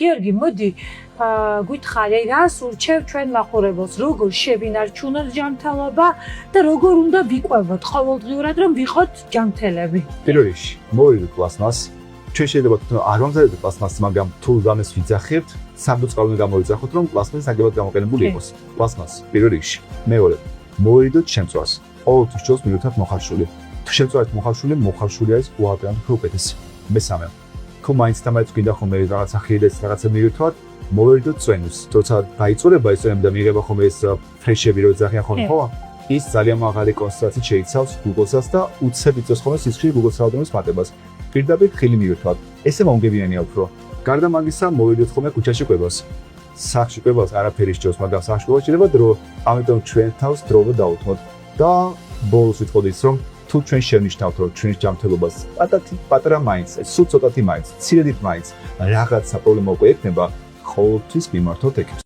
გიორგი, მოდი გითხარი, რას ურჩევ ჩვენ მაყურებელს, როგორ შევინარჩუნოთ ჯანმრთელობა და როგორ უნდა ვიყვევოთ ყოველდღიურად, რომ ვიყოთ ჯანმრთელები. პირველ რიგში, მოვიდეთ პლასმას. ჩვენ შეიძლება თვითონ არ ვამზადებთ პლასმას, მაგრამ თუ რამეს ვიძახებთ, სამდო წყალზე გამოვიძახოთ, რომ პლასმასი საგებად გამოყენებული იყოს. პლასმას პირველ რიგში. მეორე, მოვიდოთ შემწვარს. ყოველთვის ჯობს მივირთოთ მოხარშული. თუ შემწვარით მოხარშული არის უაღრესად უკეთესი. მესამე, თუ მაინც გინდა ხოლმე რაღაცა ხილეს, რაღაცა მივირთოთ, მოვიდოთ წვენს. თორსა დაიწურება ეს წვენი და მიიღება ხოლმე ეს ფრეშები რო ძახიან ხოლმე, ხო? ის ძალიან მაღალი კონცენტრაციით შეიცავს გლუკოზას და უცებ იწვევს ხოლმე სისხლის გლუკოზის რაოდენობის მატებას. პირდაპირ ხილი მივირთოთ. ესე მომგებიანია უფრო. გარდა მაგისა, მოვიდოთ ხოლმე ქუჩაში კვებას. სახლში კვებას არაფერი სჯობს, მაგრამ სახლში კვება შეიძლება დრო, ამიტომ ჩვენ თავს დროზე დავუთმოთ და ბოლოს ვიტყოდი ის, რომ თუ ჩვენ შევნიშნავთ, რომ ჩვენს ჯანმრთელობას პატარა მაინც, სულ ცოტათი მაინც, ცირედით მაინც რაღაცა პრობლემა უკვე ექნება, ყოველთვის მიმართოთ ექიმს.